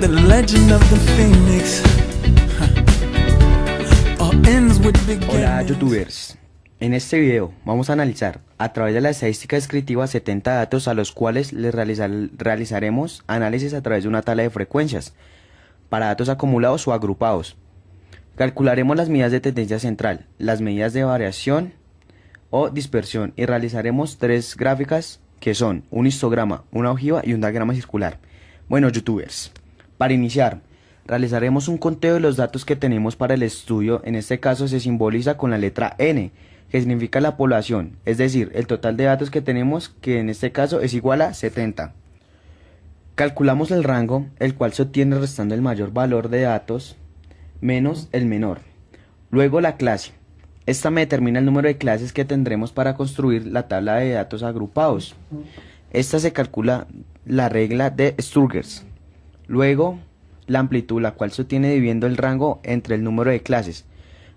The legend of the phoenix all ends with Hola beginnings. youtubers, en este video vamos a analizar a través de la estadística descriptiva 70 datos a los cuales les realizaremos análisis a través de una tabla de frecuencias para datos acumulados o agrupados. Calcularemos las medidas de tendencia central, las medidas de variación o dispersión y realizaremos tres gráficas que son un histograma, una ojiva y un diagrama circular. Bueno youtubers, para iniciar realizaremos un conteo de los datos que tenemos para el estudio. En este caso se simboliza con la letra N, que significa la población, es decir, el total de datos que tenemos, que en este caso es igual a 70. Calculamos el rango, el cual se obtiene restando el mayor valor de datos menos el menor. Luego la clase. Esta me determina el número de clases que tendremos para construir la tabla de datos agrupados. Esta se calcula la regla de Sturgers. Luego la amplitud, la cual se obtiene dividiendo el rango entre el número de clases.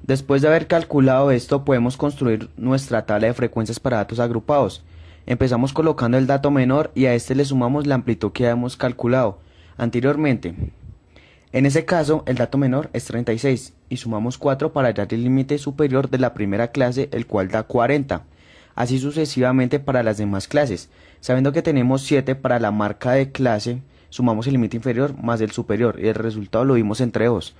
Después de haber calculado esto, podemos construir nuestra tabla de frecuencias para datos agrupados. Empezamos colocando el dato menor y a este le sumamos la amplitud que hemos calculado anteriormente. En ese caso, el dato menor es 36 y sumamos 4 para hallar el límite superior de la primera clase, el cual da 40. Así sucesivamente para las demás clases. Sabiendo que tenemos 7 para la marca de clase, sumamos el límite inferior más el superior y el resultado lo vimos entre 2.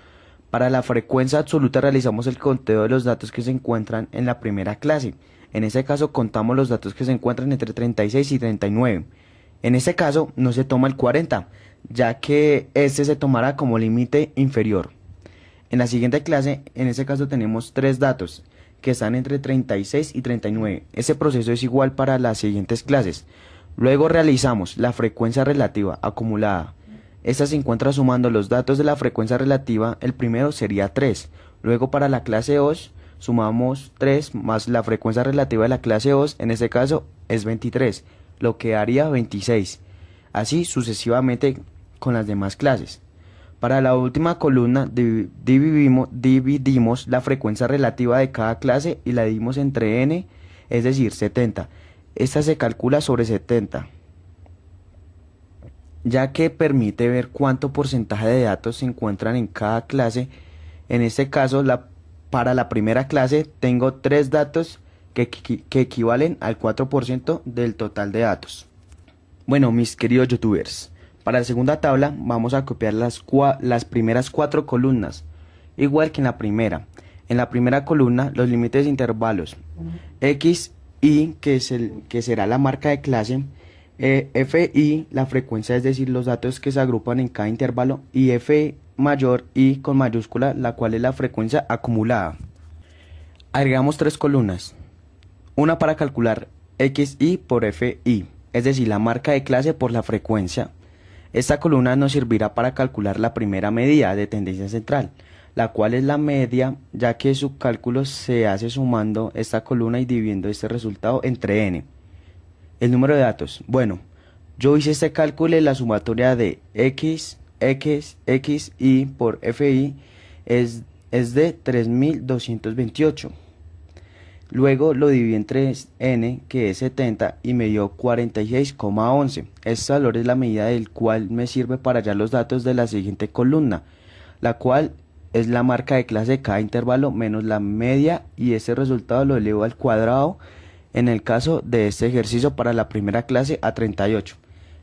Para la frecuencia absoluta realizamos el conteo de los datos que se encuentran en la primera clase. En este caso contamos los datos que se encuentran entre 36 y 39. En este caso no se toma el 40, ya que este se tomará como límite inferior. En la siguiente clase, en este caso tenemos 3 datos que están entre 36 y 39. Ese proceso es igual para las siguientes clases. Luego realizamos la frecuencia relativa acumulada. Esta se encuentra sumando los datos de la frecuencia relativa. El primero sería 3. Luego para la clase 2 sumamos 3 más la frecuencia relativa de la clase 2, en este caso es 23, lo que haría 26. Así sucesivamente con las demás clases. Para la última columna dividimos la frecuencia relativa de cada clase y la dividimos entre n, es decir 70. Esta se calcula sobre 70, ya que permite ver cuánto porcentaje de datos se encuentran en cada clase. En este caso, para la primera clase tengo 3 datos que equivalen al 4% del total de datos. Bueno, mis queridos youtubers, para la segunda tabla vamos a copiar las primeras 4 columnas, igual que en la primera. En la primera columna los límites de intervalos X, Y, que será la marca de clase, F, I, la frecuencia, es decir, los datos que se agrupan en cada intervalo, y F mayor, I con mayúscula, la cual es la frecuencia acumulada. Agregamos 3 columnas, una para calcular XI por FI, es decir, la marca de clase por la frecuencia. Esta columna nos servirá para calcular la primera medida de tendencia central, la cual es la media, ya que su cálculo se hace sumando esta columna y dividiendo este resultado entre n. El número de datos. Bueno, yo hice este cálculo y la sumatoria de XI por FI es de 3228. Luego lo dividí entre n, que es 70, y me dio 46,11. Este valor es la medida del cual me sirve para hallar los datos de la siguiente columna, la cual es la marca de clase de cada intervalo menos la media, y este resultado lo elevo al cuadrado en el caso de este ejercicio para la primera clase a 38.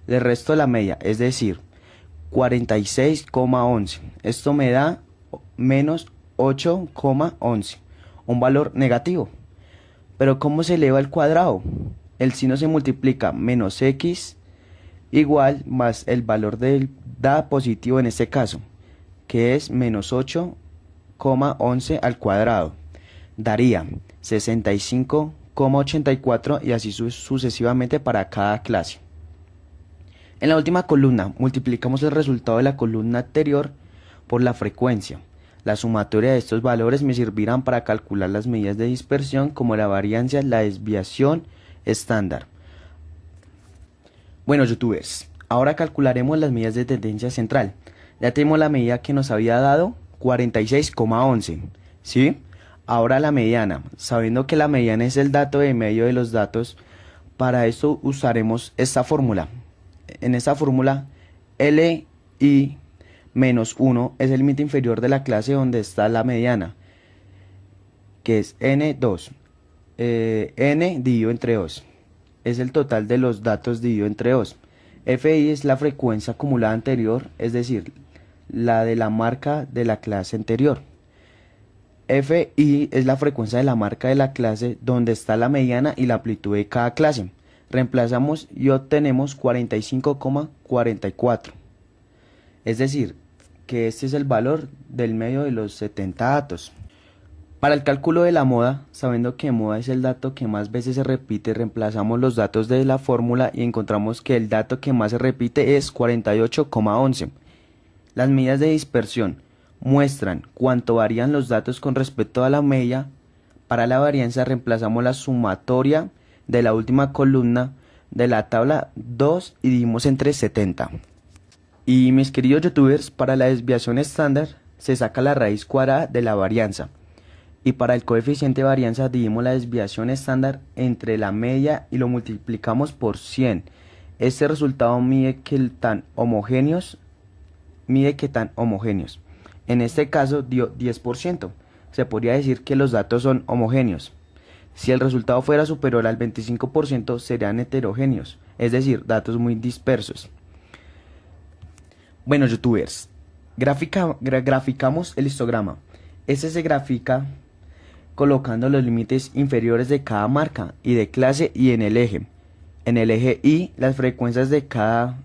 Le resto la media, es decir, 46,11. Esto me da menos 8,11, un valor negativo. Pero ¿cómo se eleva al cuadrado? El signo se multiplica, menos x igual más el valor del da positivo en este caso, que es menos 8,11 al cuadrado. Daría 65,84 y así sucesivamente para cada clase. En la última columna multiplicamos el resultado de la columna anterior por la frecuencia. La sumatoria de estos valores me servirán para calcular las medidas de dispersión como la variancia, la desviación estándar. Bueno youtubers, ahora calcularemos las medidas de tendencia central. Ya tenemos la medida que nos había dado, 46,11, ¿sí? Ahora la mediana, sabiendo que la mediana es el dato de medio de los datos, para esto usaremos esta fórmula. En esta fórmula, LI menos 1 es el límite inferior de la clase donde está la mediana, que es n2. N dividido entre 2 es el total de los datos dividido entre 2. Fi es la frecuencia acumulada anterior, es decir, la de la marca de la clase anterior. Fi es la frecuencia de la marca de la clase donde está la mediana y la amplitud de cada clase. Reemplazamos y obtenemos 45,44. Es decir, que este es el valor del medio de los 70 datos. Para el cálculo de la moda, sabiendo que moda es el dato que más veces se repite, reemplazamos los datos de la fórmula y encontramos que el dato que más se repite es 48,11. Las medidas de dispersión muestran cuánto varían los datos con respecto a la media. Para la varianza reemplazamos la sumatoria de la última columna de la tabla 2 y dividimos entre 70. Y mis queridos youtubers, para la desviación estándar se saca la raíz cuadrada de la varianza. Y para el coeficiente de varianza dividimos la desviación estándar entre la media y lo multiplicamos por 100. Este resultado mide qué tan homogéneos. En este caso dio 10%. Se podría decir que los datos son homogéneos. Si el resultado fuera superior al 25% serían heterogéneos, es decir, datos muy dispersos. Bueno, youtubers, graficamos el histograma. Este se grafica colocando los límites inferiores de cada marca y de clase y en el eje. En el eje Y, las frecuencias de cada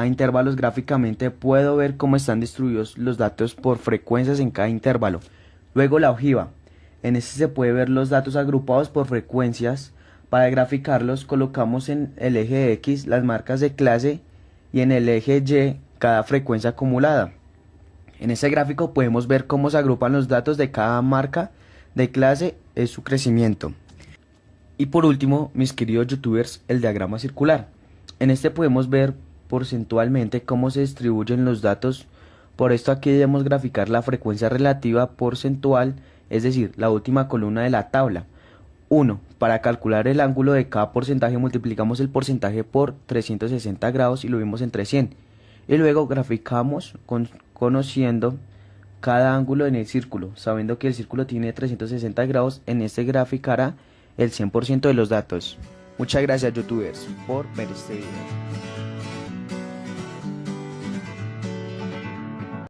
intervalo. Gráficamente puedo ver cómo están distribuidos los datos por frecuencias en cada intervalo. Luego la ojiva. En este se puede ver los datos agrupados por frecuencias. Para graficarlos colocamos en el eje X las marcas de clase y en el eje Y cada frecuencia acumulada. En este gráfico podemos ver cómo se agrupan los datos de cada marca de clase en su crecimiento. Y por último, mis queridos youtubers, el diagrama circular. En este podemos ver porcentualmente cómo se distribuyen los datos. Por esto aquí debemos graficar la frecuencia relativa porcentual, es decir, la última columna de la tabla. 1. Para calcular el ángulo de cada porcentaje multiplicamos el porcentaje por 360 grados y lo vimos entre 100. Y luego graficamos conociendo cada ángulo en el círculo. Sabiendo que el círculo tiene 360 grados, en este graficará el 100% de los datos. Muchas gracias youtubers por ver este video.